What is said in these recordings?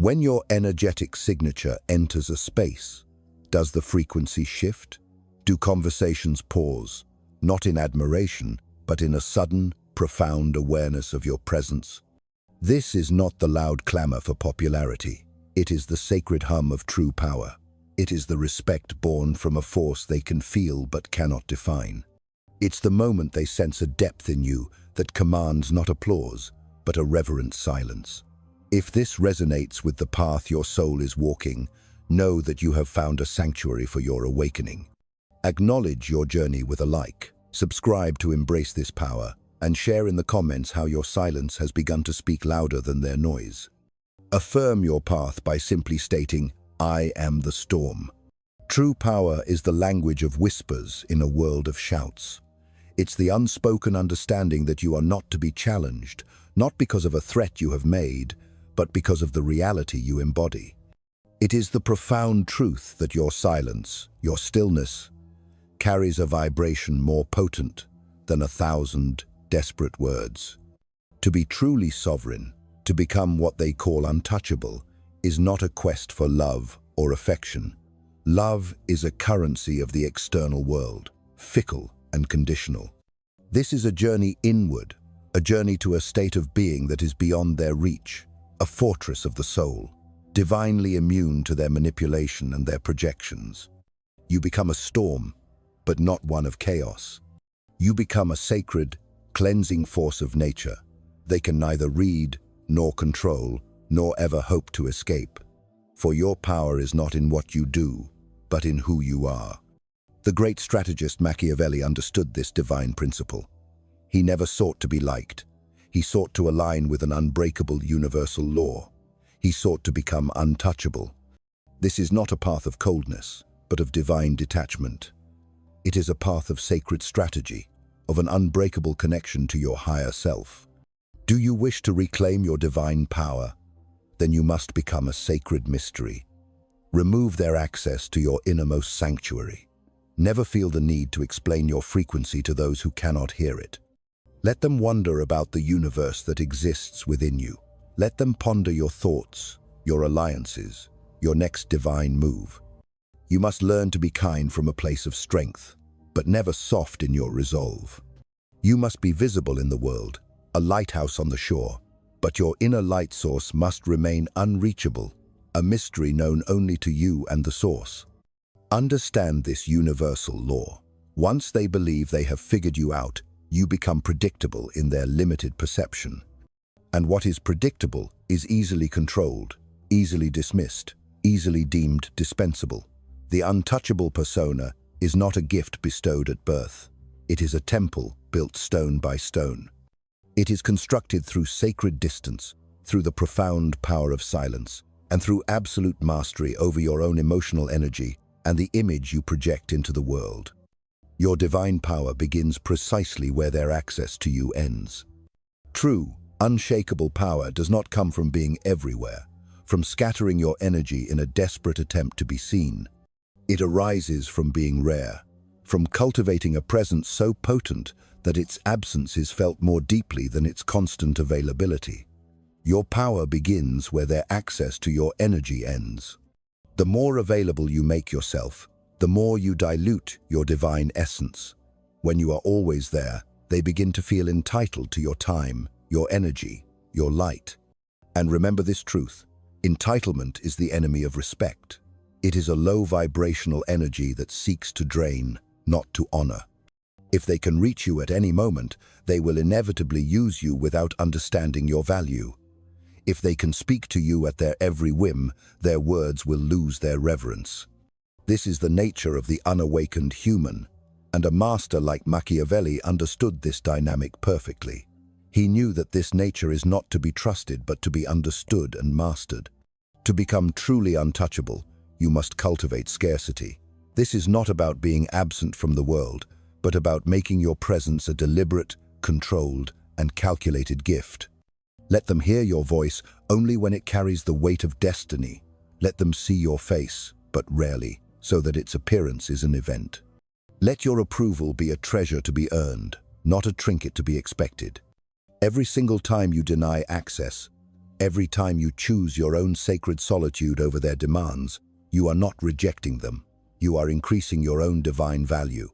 When your energetic signature enters a space, does the frequency shift? Do conversations pause, not in admiration, but in a sudden, profound awareness of your presence? This is not the loud clamor for popularity. It is the sacred hum of true power. It is the respect born from a force they can feel but cannot define. It's the moment they sense a depth in you that commands not applause, but a reverent silence. If this resonates with the path your soul is walking, know that you have found a sanctuary for your awakening. Acknowledge your journey with a like, subscribe to embrace this power, and share in the comments how your silence has begun to speak louder than their noise. Affirm your path by simply stating, "I am the storm." True power is the language of whispers in a world of shouts. It's the unspoken understanding that you are not to be challenged, not because of a threat you have made, but because of the reality you embody. It is the profound truth that your silence, your stillness, carries a vibration more potent than 1,000 desperate words. To be truly sovereign, to become what they call untouchable, is not a quest for love or affection. Love is a currency of the external world, fickle and conditional. This is a journey inward, a journey to a state of being that is beyond their reach, a fortress of the soul, divinely immune to their manipulation and their projections. You become a storm, but not one of chaos. You become a sacred, cleansing force of nature. They can neither read, nor control, nor ever hope to escape. For your power is not in what you do, but in who you are. The great strategist Machiavelli understood this divine principle. He never sought to be liked. He sought to align with an unbreakable universal law. He sought to become untouchable. This is not a path of coldness, but of divine detachment. It is a path of sacred strategy, of an unbreakable connection to your higher self. Do you wish to reclaim your divine power? Then you must become a sacred mystery. Remove their access to your innermost sanctuary. Never feel the need to explain your frequency to those who cannot hear it. Let them wonder about the universe that exists within you. Let them ponder your thoughts, your alliances, your next divine move. You must learn to be kind from a place of strength, but never soft in your resolve. You must be visible in the world, a lighthouse on the shore, but your inner light source must remain unreachable, a mystery known only to you and the source. Understand this universal law. Once they believe they have figured you out, you become predictable in their limited perception. And what is predictable is easily controlled, easily dismissed, easily deemed dispensable. The untouchable persona is not a gift bestowed at birth. It is a temple built stone by stone. It is constructed through sacred distance, through the profound power of silence, and through absolute mastery over your own emotional energy and the image you project into the world. Your divine power begins precisely where their access to you ends. True, unshakable power does not come from being everywhere, from scattering your energy in a desperate attempt to be seen. It arises from being rare, from cultivating a presence so potent that its absence is felt more deeply than its constant availability. Your power begins where their access to your energy ends. The more available you make yourself, the more you dilute your divine essence. When you are always there, they begin to feel entitled to your time, your energy, your light. And remember this truth: entitlement is the enemy of respect. It is a low vibrational energy that seeks to drain, not to honor. If they can reach you at any moment, they will inevitably use you without understanding your value. If they can speak to you at their every whim, their words will lose their reverence. This is the nature of the unawakened human, and a master like Machiavelli understood this dynamic perfectly. He knew that this nature is not to be trusted but to be understood and mastered. To become truly untouchable, you must cultivate scarcity. This is not about being absent from the world, but about making your presence a deliberate, controlled, and calculated gift. Let them hear your voice only when it carries the weight of destiny. Let them see your face, but rarely, so that its appearance is an event. Let your approval be a treasure to be earned, not a trinket to be expected. Every single time you deny access, Every time you choose your own sacred solitude over their demands, you are not rejecting them. You are increasing your own divine value.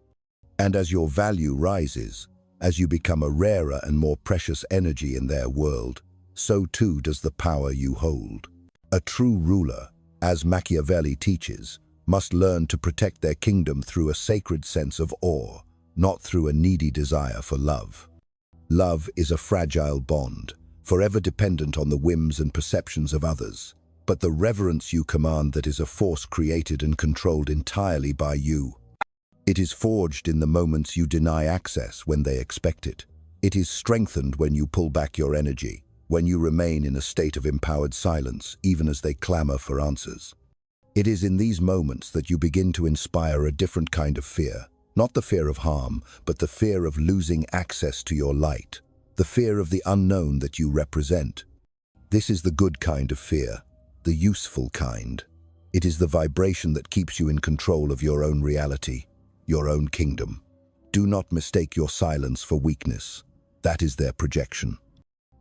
And as your value rises, as you become a rarer and more precious energy in their world, so too does the power you hold. A true ruler, as Machiavelli teaches, must learn to protect their kingdom through a sacred sense of awe, not through a needy desire for love. Love is a fragile bond, forever dependent on the whims and perceptions of others. But the reverence you command that is a force created and controlled entirely by you. It is forged in the moments you deny access when they expect it. It is strengthened when you pull back your energy, when you remain in a state of empowered silence, even as they clamor for answers. It is in these moments that you begin to inspire a different kind of fear, not the fear of harm, but the fear of losing access to your light, the fear of the unknown that you represent. This is the good kind of fear, the useful kind. It is the vibration that keeps you in control of your own reality, your own kingdom. Do not mistake your silence for weakness. That is their projection.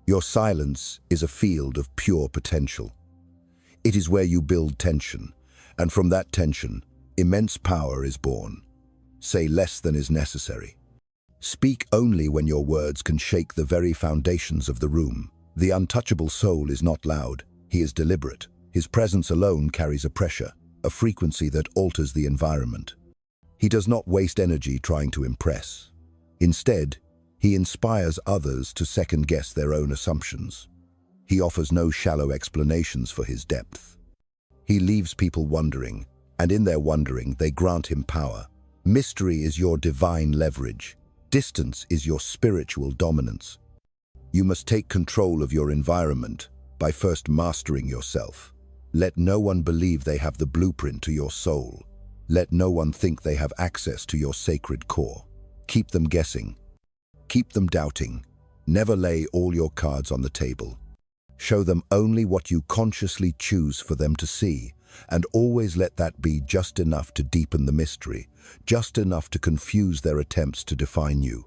Your silence is a field of pure potential. It is where you build tension, and from that tension, immense power is born. Say less than is necessary. Speak only when your words can shake the very foundations of the room. The untouchable soul is not loud, he is deliberate. His presence alone carries a pressure, a frequency that alters the environment. He does not waste energy trying to impress. Instead, he inspires others to second-guess their own assumptions. He offers no shallow explanations for his depth. He leaves people wondering, and in their wondering, they grant him power. Mystery is your divine leverage. Distance is your spiritual dominance. You must take control of your environment by first mastering yourself. Let no one believe they have the blueprint to your soul. Let no one think they have access to your sacred core. Keep them guessing. Keep them doubting. Never lay all your cards on the table. Show them only what you consciously choose for them to see, and always let that be just enough to deepen the mystery, just enough to confuse their attempts to define you.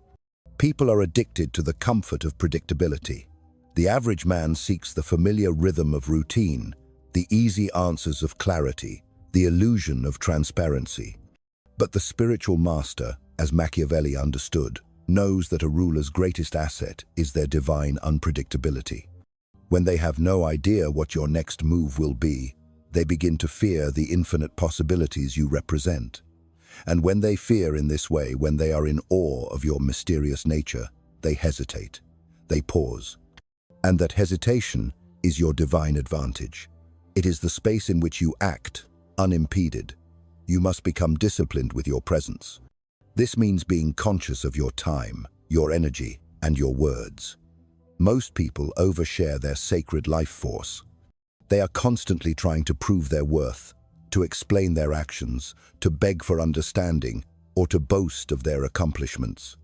People are addicted to the comfort of predictability. The average man seeks the familiar rhythm of routine, the easy answers of clarity, the illusion of transparency. But the spiritual master, as Machiavelli understood, knows that a ruler's greatest asset is their divine unpredictability. When they have no idea what your next move will be, they begin to fear the infinite possibilities you represent. And when they fear in this way, when they are in awe of your mysterious nature, they hesitate, they pause. And that hesitation is your divine advantage. It is the space in which you act, unimpeded. You must become disciplined with your presence. This means being conscious of your time, your energy, and your words. Most people overshare their sacred life force. They are constantly trying to prove their worth, to explain their actions, to beg for understanding, or to boast of their accomplishments.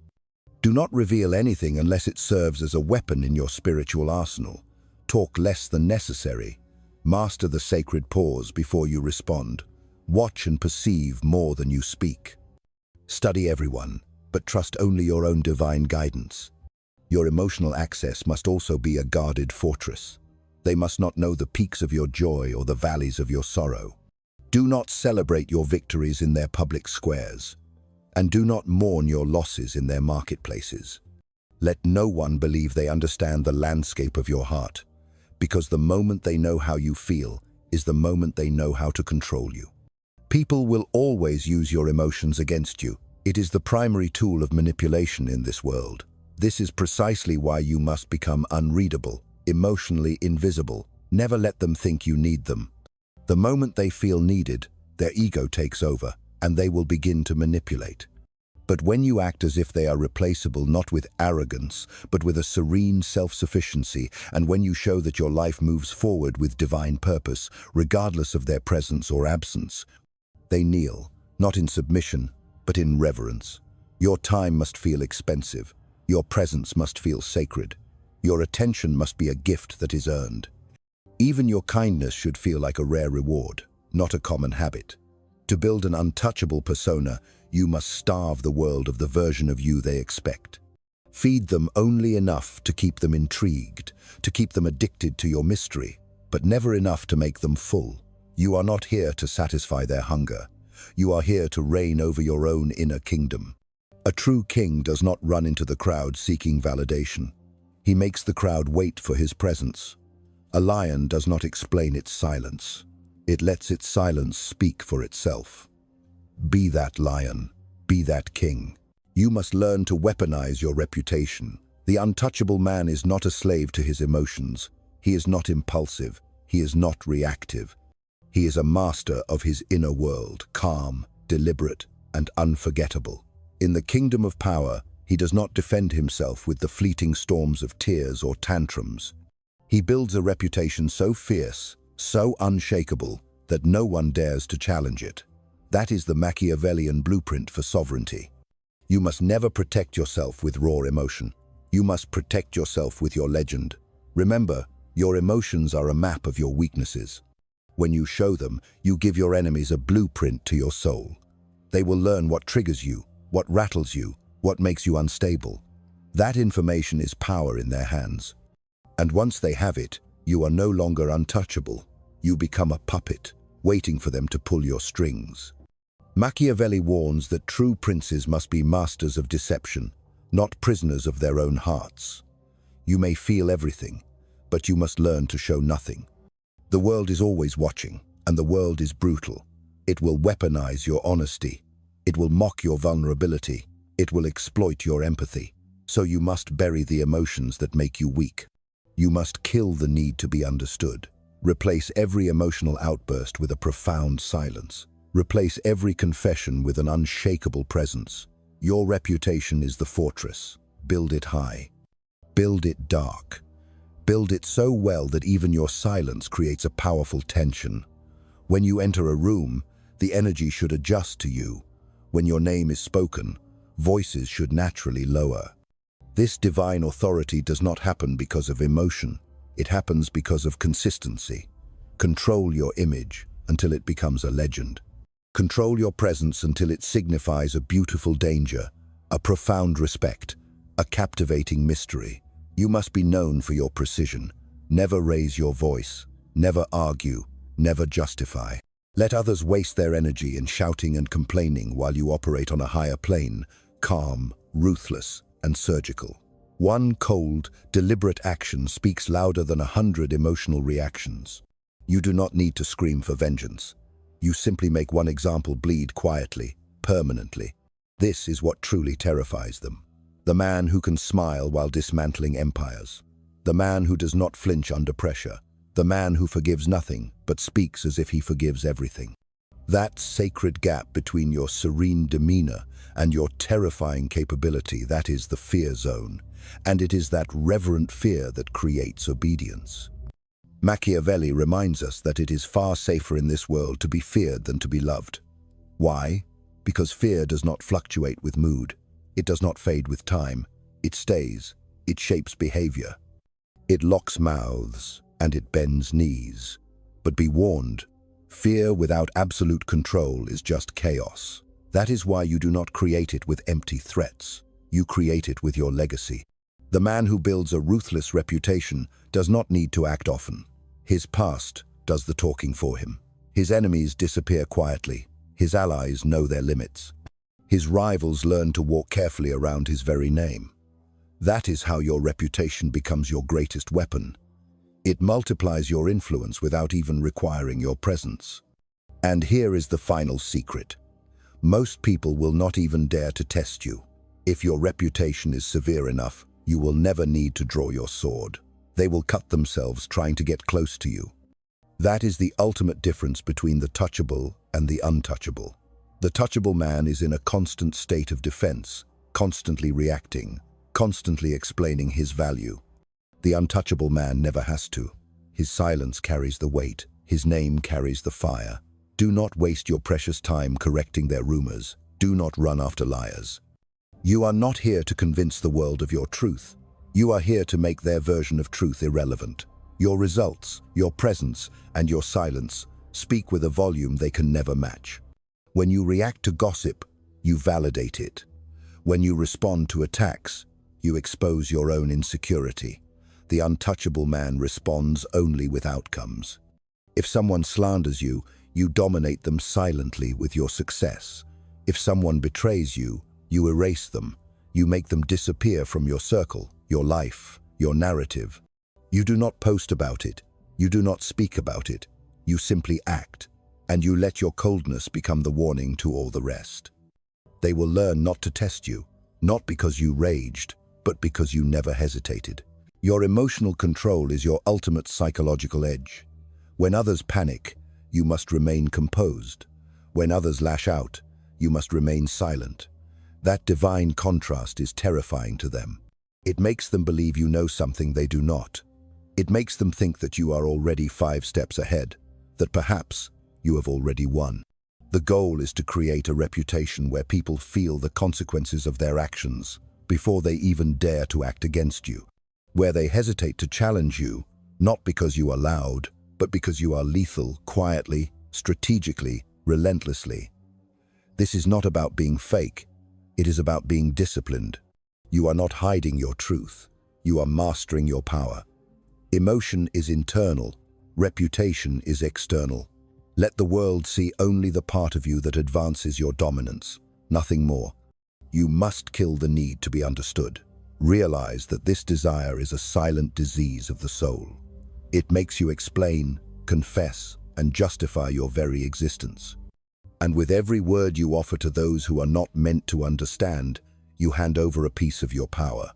Do not reveal anything unless it serves as a weapon in your spiritual arsenal. Talk less than necessary. Master the sacred pause before you respond. Watch and perceive more than you speak. Study everyone, but trust only your own divine guidance. Your emotional access must also be a guarded fortress. They must not know the peaks of your joy or the valleys of your sorrow. Do not celebrate your victories in their public squares, and do not mourn your losses in their marketplaces. Let no one believe they understand the landscape of your heart, because the moment they know how you feel is the moment they know how to control you. People will always use your emotions against you. It is the primary tool of manipulation in this world. This is precisely why you must become unreadable, emotionally invisible. Never let them think you need them. The moment they feel needed, their ego takes over, and they will begin to manipulate. But when you act as if they are replaceable, not with arrogance, but with a serene self-sufficiency, and when you show that your life moves forward with divine purpose, regardless of their presence or absence, they kneel, not in submission, but in reverence. Your time must feel expensive. Your presence must feel sacred. Your attention must be a gift that is earned. Even your kindness should feel like a rare reward, not a common habit. To build an untouchable persona, you must starve the world of the version of you they expect. Feed them only enough to keep them intrigued, to keep them addicted to your mystery, but never enough to make them full. You are not here to satisfy their hunger. You are here to reign over your own inner kingdom. A true king does not run into the crowd seeking validation. He makes the crowd wait for his presence. A lion does not explain its silence. It lets its silence speak for itself. Be that lion. Be that king. You must learn to weaponize your reputation. The untouchable man is not a slave to his emotions. He is not impulsive. He is not reactive. He is a master of his inner world, calm, deliberate, and unforgettable. In the kingdom of power, he does not defend himself with the fleeting storms of tears or tantrums. He builds a reputation so fierce, so unshakable, that no one dares to challenge it. That is the Machiavellian blueprint for sovereignty. You must never protect yourself with raw emotion. You must protect yourself with your legend. Remember, your emotions are a map of your weaknesses. When you show them, you give your enemies a blueprint to your soul. They will learn what triggers you, what rattles you, what makes you unstable. That information is power in their hands. And once they have it, you are no longer untouchable. You become a puppet, waiting for them to pull your strings. Machiavelli warns that true princes must be masters of deception, not prisoners of their own hearts. You may feel everything, but you must learn to show nothing. The world is always watching, and the world is brutal. It will weaponize your honesty. It will mock your vulnerability. It will exploit your empathy. So you must bury the emotions that make you weak. You must kill the need to be understood. Replace every emotional outburst with a profound silence. Replace every confession with an unshakable presence. Your reputation is the fortress. Build it high. Build it dark. Build it so well that even your silence creates a powerful tension. When you enter a room, the energy should adjust to you. When your name is spoken, voices should naturally lower. This divine authority does not happen because of emotion. It happens because of consistency. Control your image until it becomes a legend. Control your presence until it signifies a beautiful danger, a profound respect, a captivating mystery. You must be known for your precision. Never raise your voice. Never argue. Never justify. Let others waste their energy in shouting and complaining while you operate on a higher plane, calm, ruthless, and surgical. One cold, deliberate action speaks louder than 100 emotional reactions. You do not need to scream for vengeance. You simply make one example bleed quietly, permanently. This is what truly terrifies them. The man who can smile while dismantling empires. The man who does not flinch under pressure. The man who forgives nothing, but speaks as if he forgives everything. That sacred gap between your serene demeanor and your terrifying capability, that is the fear zone. And it is that reverent fear that creates obedience. Machiavelli reminds us that it is far safer in this world to be feared than to be loved. Why? Because fear does not fluctuate with mood. It does not fade with time. It stays. It shapes behavior. It locks mouths and it bends knees. But be warned, fear without absolute control is just chaos. That is why you do not create it with empty threats. You create it with your legacy. The man who builds a ruthless reputation does not need to act often. His past does the talking for him. His enemies disappear quietly. His allies know their limits. His rivals learn to walk carefully around his very name. That is how your reputation becomes your greatest weapon. It multiplies your influence without even requiring your presence. And here is the final secret. Most people will not even dare to test you. If your reputation is severe enough, you will never need to draw your sword. They will cut themselves trying to get close to you. That is the ultimate difference between the touchable and the untouchable. The touchable man is in a constant state of defense, constantly reacting, constantly explaining his value. The untouchable man never has to. His silence carries the weight. His name carries the fire. Do not waste your precious time correcting their rumors. Do not run after liars. You are not here to convince the world of your truth. You are here to make their version of truth irrelevant. Your results, your presence, and your silence speak with a volume they can never match. When you react to gossip, you validate it. When you respond to attacks, You expose your own insecurity. The untouchable man responds only with outcomes. If someone slanders you, you dominate them silently with your success. If someone betrays you, you erase them. You make them disappear from your circle, your life, your narrative. You do not post about it. You do not speak about it. You simply act, and you let your coldness become the warning to all the rest. They will learn not to test you, not because you raged, but because you never hesitated. Your emotional control is your ultimate psychological edge. When others panic, you must remain composed. When others lash out, you must remain silent. That divine contrast is terrifying to them. It makes them believe you know something they do not. It makes them think that you are already 5 steps ahead, that perhaps you have already won. The goal is to create a reputation where people feel the consequences of their actions before they even dare to act against you, where they hesitate to challenge you, not because you are loud, but because you are lethal, quietly, strategically, relentlessly. This is not about being fake. It is about being disciplined. You are not hiding your truth. You are mastering your power. Emotion is internal. Reputation is external. Let the world see only the part of you that advances your dominance, nothing more. You must kill the need to be understood. Realize that this desire is a silent disease of the soul. It makes you explain, confess, and justify your very existence. And with every word you offer to those who are not meant to understand, you hand over a piece of your power.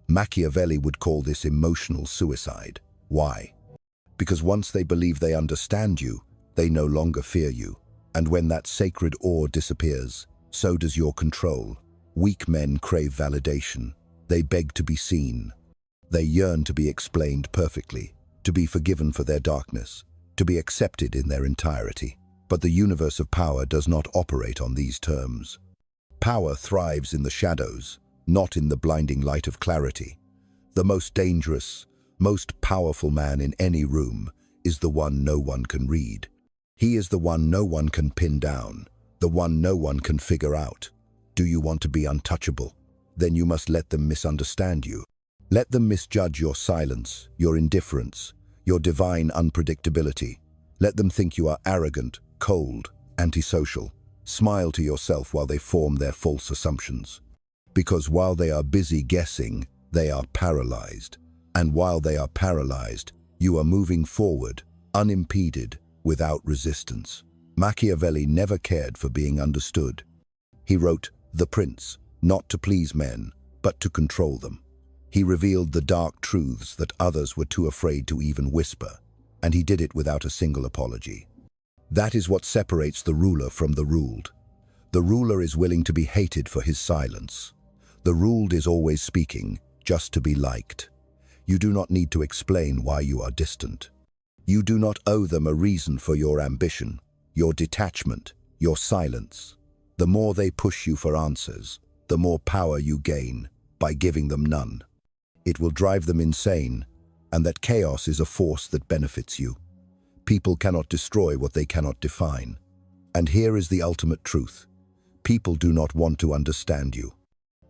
Machiavelli would call this emotional suicide. Why? Because once they believe they understand you, they no longer fear you. And when that sacred awe disappears, so does your control. Weak men crave validation. They beg to be seen. They yearn to be explained perfectly, to be forgiven for their darkness, to be accepted in their entirety. But the universe of power does not operate on these terms. Power thrives in the shadows, not in the blinding light of clarity. The most dangerous, most powerful man in any room is the one no one can read. He is the one no one can pin down, the one no one can figure out. Do you want to be untouchable? Then you must let them misunderstand you. Let them misjudge your silence, your indifference, your divine unpredictability. Let them think you are arrogant, cold, antisocial. Smile to yourself while they form their false assumptions. Because while they are busy guessing, they are paralyzed. And while they are paralyzed, you are moving forward, unimpeded, without resistance. Machiavelli never cared for being understood. He wrote The Prince, not to please men, but to control them. He revealed the dark truths that others were too afraid to even whisper, and he did it without a single apology. That is what separates the ruler from the ruled. The ruler is willing to be hated for his silence. The ruled is always speaking, just to be liked. You do not need to explain why you are distant. You do not owe them a reason for your ambition, your detachment, your silence. The more they push you for answers, the more power you gain by giving them none. It will drive them insane, and that chaos is a force that benefits you. People cannot destroy what they cannot define. And here is the ultimate truth. People do not want to understand you.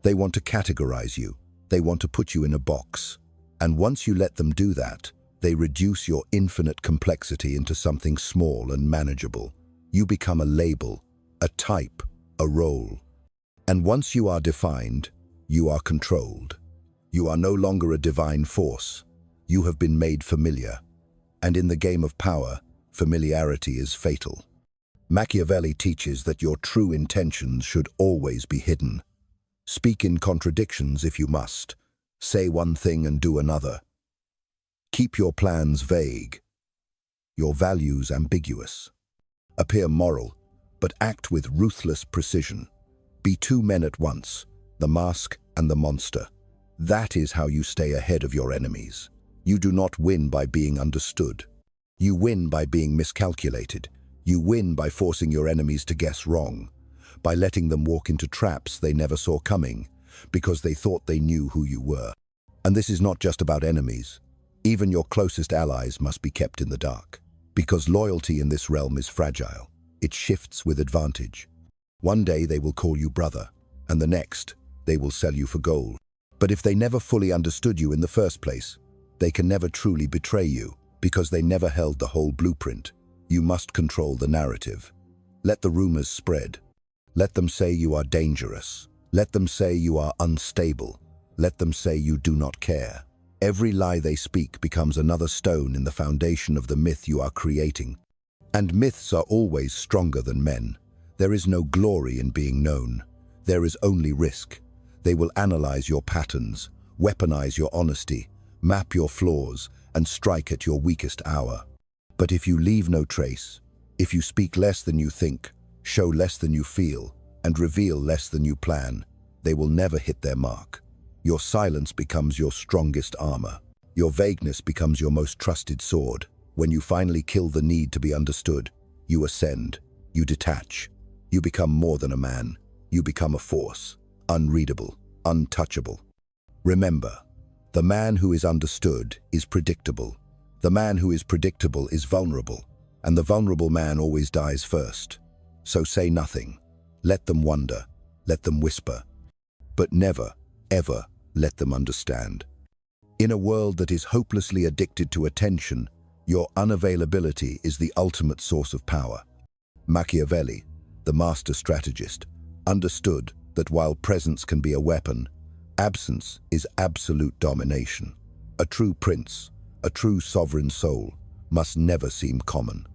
They want to categorize you. They want to put you in a box. And once you let them do that, they reduce your infinite complexity into something small and manageable. You become a label, a type, a role. And once you are defined, you are controlled. You are no longer a divine force. You have been made familiar. And in the game of power, familiarity is fatal. Machiavelli teaches that your true intentions should always be hidden. Speak in contradictions if you must. Say one thing and do another. Keep your plans vague, your values ambiguous. Appear moral, but act with ruthless precision. Be 2 men at once, the mask and the monster. That is how you stay ahead of your enemies. You do not win by being understood. You win by being miscalculated. You win by forcing your enemies to guess wrong, by letting them walk into traps they never saw coming, because they thought they knew who you were. And this is not just about enemies. Even your closest allies must be kept in the dark, because loyalty in this realm is fragile. It shifts with advantage. One day they will call you brother, and the next they will sell you for gold. But if they never fully understood you in the first place, they can never truly betray you because they never held the whole blueprint. You must control the narrative. Let the rumors spread. Let them say you are dangerous. Let them say you are unstable. Let them say you do not care. Every lie they speak becomes another stone in the foundation of the myth you are creating. And myths are always stronger than men. There is no glory in being known. There is only risk. They will analyze your patterns, weaponize your honesty, map your flaws, and strike at your weakest hour. But if you leave no trace, if you speak less than you think, show less than you feel, and reveal less than you plan, they will never hit their mark. Your silence becomes your strongest armor. Your vagueness becomes your most trusted sword. When you finally kill the need to be understood, you ascend, you detach. You become more than a man. You become a force, unreadable, untouchable. Remember, the man who is understood is predictable. The man who is predictable is vulnerable, and the vulnerable man always dies first. So say nothing. Let them wonder. Let them whisper. But never, ever let them understand. In a world that is hopelessly addicted to attention, your unavailability is the ultimate source of power. Machiavelli, the master strategist, understood that while presence can be a weapon, absence is absolute domination. A true prince, a true sovereign soul, must never seem common.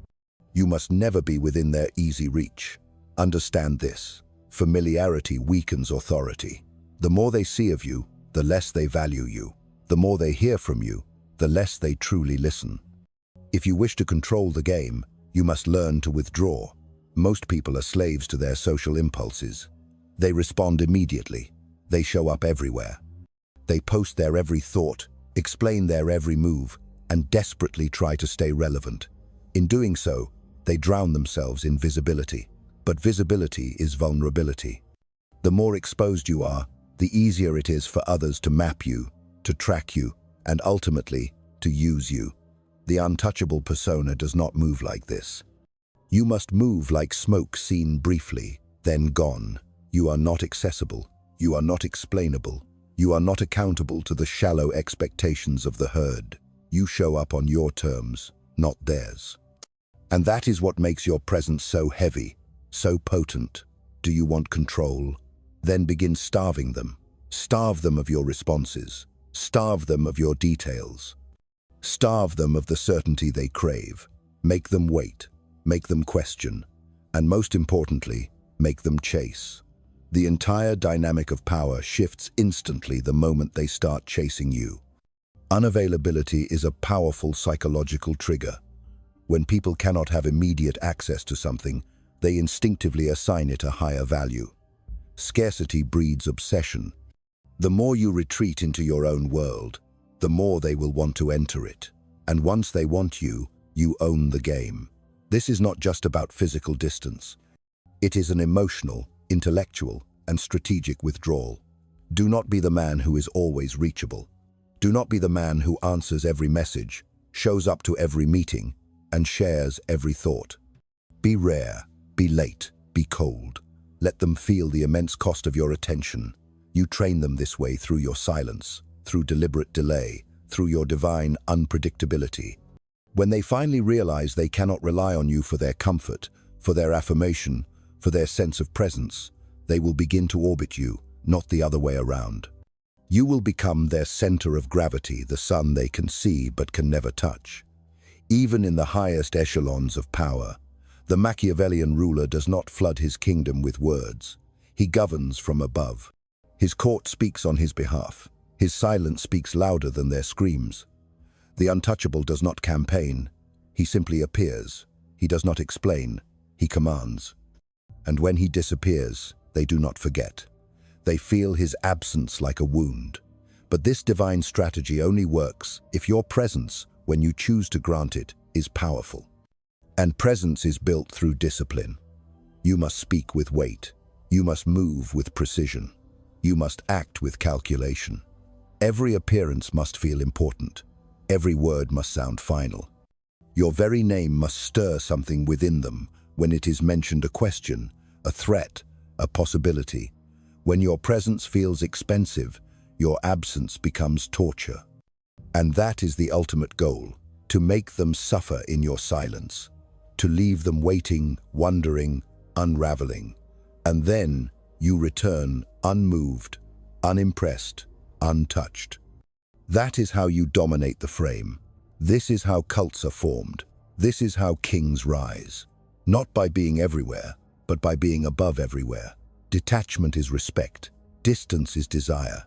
You must never be within their easy reach. Understand this: familiarity weakens authority. The more they see of you, the less they value you. The more they hear from you, the less they truly listen. If you wish to control the game, you must learn to withdraw. Most people are slaves to their social impulses. They respond immediately. They show up everywhere. They post their every thought, explain their every move, and desperately try to stay relevant. In doing so, they drown themselves in visibility. But visibility is vulnerability. The more exposed you are, the easier it is for others to map you, to track you, and ultimately, to use you. The untouchable persona does not move like this. You must move like smoke seen briefly, then gone. You are not accessible. You are not explainable. You are not accountable to the shallow expectations of the herd. You show up on your terms, not theirs. And that is what makes your presence so heavy, so potent. Do you want control? Then begin starving them. Starve them of your responses. Starve them of your details. Starve them of the certainty they crave. Make them wait. Make them question. And most importantly, make them chase. The entire dynamic of power shifts instantly the moment they start chasing you. Unavailability is a powerful psychological trigger. When people cannot have immediate access to something, they instinctively assign it a higher value. Scarcity breeds obsession. The more you retreat into your own world, the more they will want to enter it. And once they want you, you own the game. This is not just about physical distance. It is an emotional, intellectual, and strategic withdrawal. Do not be the man who is always reachable. Do not be the man who answers every message, shows up to every meeting, and shares every thought. Be rare, be late, be cold. Let them feel the immense cost of your attention. You train them this way through your silence, through deliberate delay, through your divine unpredictability. When they finally realize they cannot rely on you for their comfort, for their affirmation, for their sense of presence, they will begin to orbit you, not the other way around. You will become their center of gravity, the sun they can see but can never touch. Even in the highest echelons of power, the Machiavellian ruler does not flood his kingdom with words. He governs from above. His court speaks on his behalf. His silence speaks louder than their screams. The untouchable does not campaign. He simply appears. He does not explain. He commands. And when he disappears, they do not forget. They feel his absence like a wound. But this divine strategy only works if your presence, when you choose to grant it, is powerful. And presence is built through discipline. You must speak with weight. You must move with precision. You must act with calculation. Every appearance must feel important. Every word must sound final. Your very name must stir something within them when it is mentioned: a question, a threat, a possibility. When your presence feels expensive, Your absence becomes torture. And that is the ultimate goal, to make them suffer in your silence, to leave them waiting, wondering, unraveling. And then you return unmoved, unimpressed, untouched. That is how you dominate the frame. This is how cults are formed. This is how kings rise. Not by being everywhere, but by being above everywhere. Detachment is respect. Distance is desire.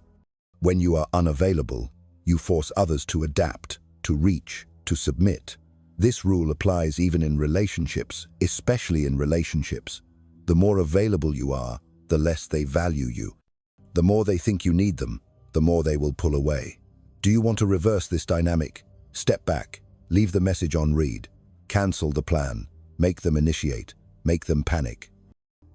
When you are unavailable, you force others to adapt, to reach, to submit. This rule applies even in relationships, especially in relationships. The more available you are, the less they value you. The more they think you need them, the more they will pull away. Do you want to reverse this dynamic? Step back, leave the message on read, cancel the plan, make them initiate, make them panic.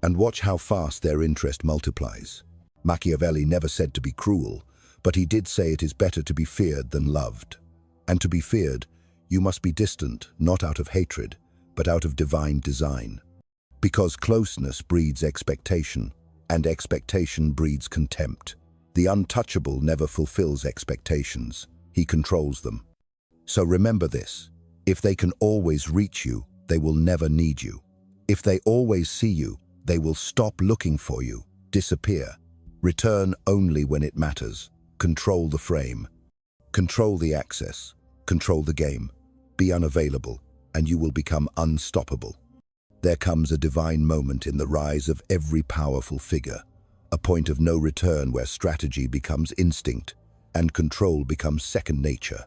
And watch how fast their interest multiplies. Machiavelli never said to be cruel, but he did say it is better to be feared than loved. And to be feared, you must be distant, not out of hatred, but out of divine design. Because closeness breeds expectation, and expectation breeds contempt. The untouchable never fulfills expectations. He controls them. So remember this. If they can always reach you, they will never need you. If they always see you, they will stop looking for you, disappear. Return only when it matters. Control the frame. Control the access. Control the game. Be unavailable, and you will become unstoppable. There comes a divine moment in the rise of every powerful figure, a point of no return where strategy becomes instinct and control becomes second nature.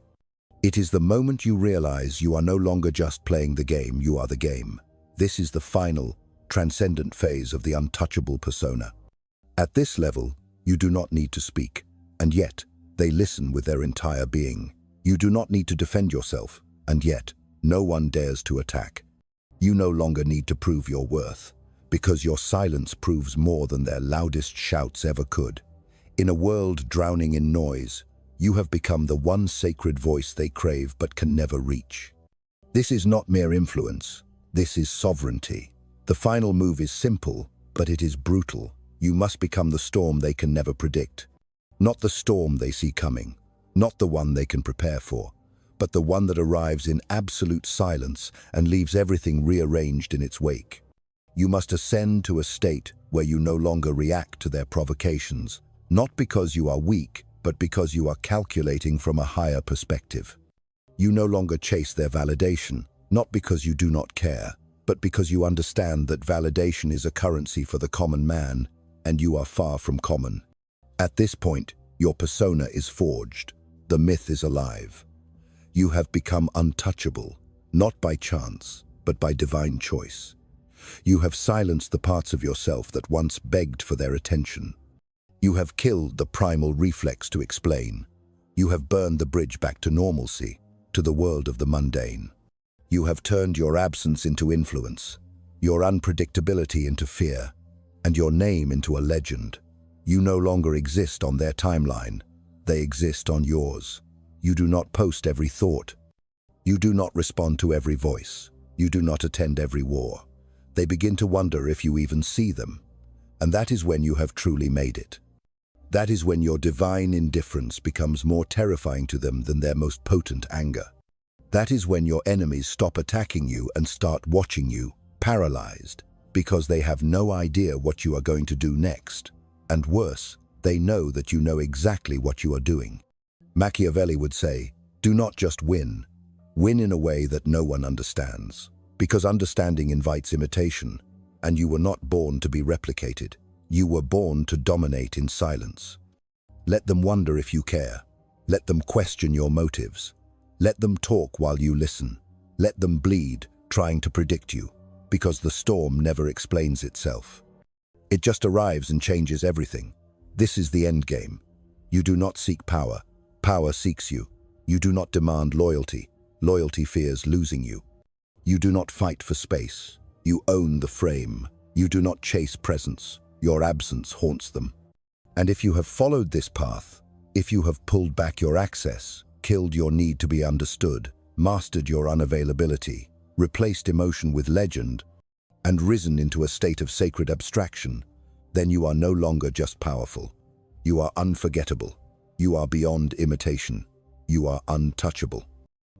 It is the moment you realize you are no longer just playing the game, you are the game. This is the final, transcendent phase of the untouchable persona. At this level, you do not need to speak, and yet they listen with their entire being. You do not need to defend yourself, and yet no one dares to attack. You no longer need to prove your worth, because your silence proves more than their loudest shouts ever could. In a world drowning in noise, you have become the one sacred voice they crave but can never reach. This is not mere influence. This is sovereignty. The final move is simple, but it is brutal. You must become the storm they can never predict. Not the storm they see coming, not the one they can prepare for, but the one that arrives in absolute silence and leaves everything rearranged in its wake. You must ascend to a state where you no longer react to their provocations, not because you are weak, but because you are calculating from a higher perspective. You no longer chase their validation, not because you do not care, but because you understand that validation is a currency for the common man, and you are far from common. At this point, your persona is forged. The myth is alive. You have become untouchable, not by chance, but by divine choice. You have silenced the parts of yourself that once begged for their attention. You have killed the primal reflex to explain. You have burned the bridge back to normalcy, to the world of the mundane. You have turned your absence into influence, your unpredictability into fear, and your name into a legend. You no longer exist on their timeline. They exist on yours. You do not post every thought. You do not respond to every voice. You do not attend every war. They begin to wonder if you even see them. And that is when you have truly made it. That is when your divine indifference becomes more terrifying to them than their most potent anger. That is when your enemies stop attacking you and start watching you, paralyzed, because they have no idea what you are going to do next. And worse, they know that you know exactly what you are doing. Machiavelli would say, do not just win. Win in a way that no one understands. Because understanding invites imitation, and you were not born to be replicated. You were born to dominate in silence. Let them wonder if you care. Let them question your motives. Let them talk while you listen. Let them bleed, trying to predict you, because the storm never explains itself. It just arrives and changes everything. This is the end game. You do not seek power. Power seeks you. You do not demand loyalty. Loyalty fears losing you. You do not fight for space. You own the frame. You do not chase presence. Your absence haunts them. And if you have followed this path, if you have pulled back your access, killed your need to be understood, mastered your unavailability, replaced emotion with legend, and risen into a state of sacred abstraction, then you are no longer just powerful. You are unforgettable. You are beyond imitation. You are untouchable.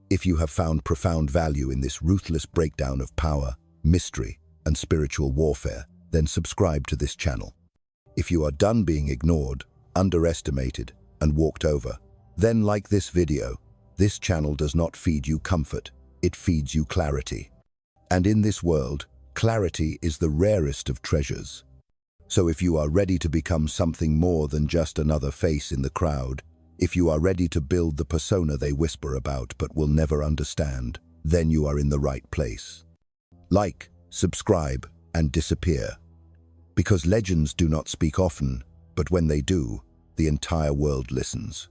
If you have found profound value in this ruthless breakdown of power, mystery, and spiritual warfare, then subscribe to this channel. If you are done being ignored, underestimated, and walked over, then like this video. This channel does not feed you comfort, it feeds you clarity. And in this world, clarity is the rarest of treasures. So if you are ready to become something more than just another face in the crowd, if you are ready to build the persona they whisper about but will never understand, then you are in the right place. Like, subscribe, and disappear. Because legends do not speak often, but when they do, the entire world listens.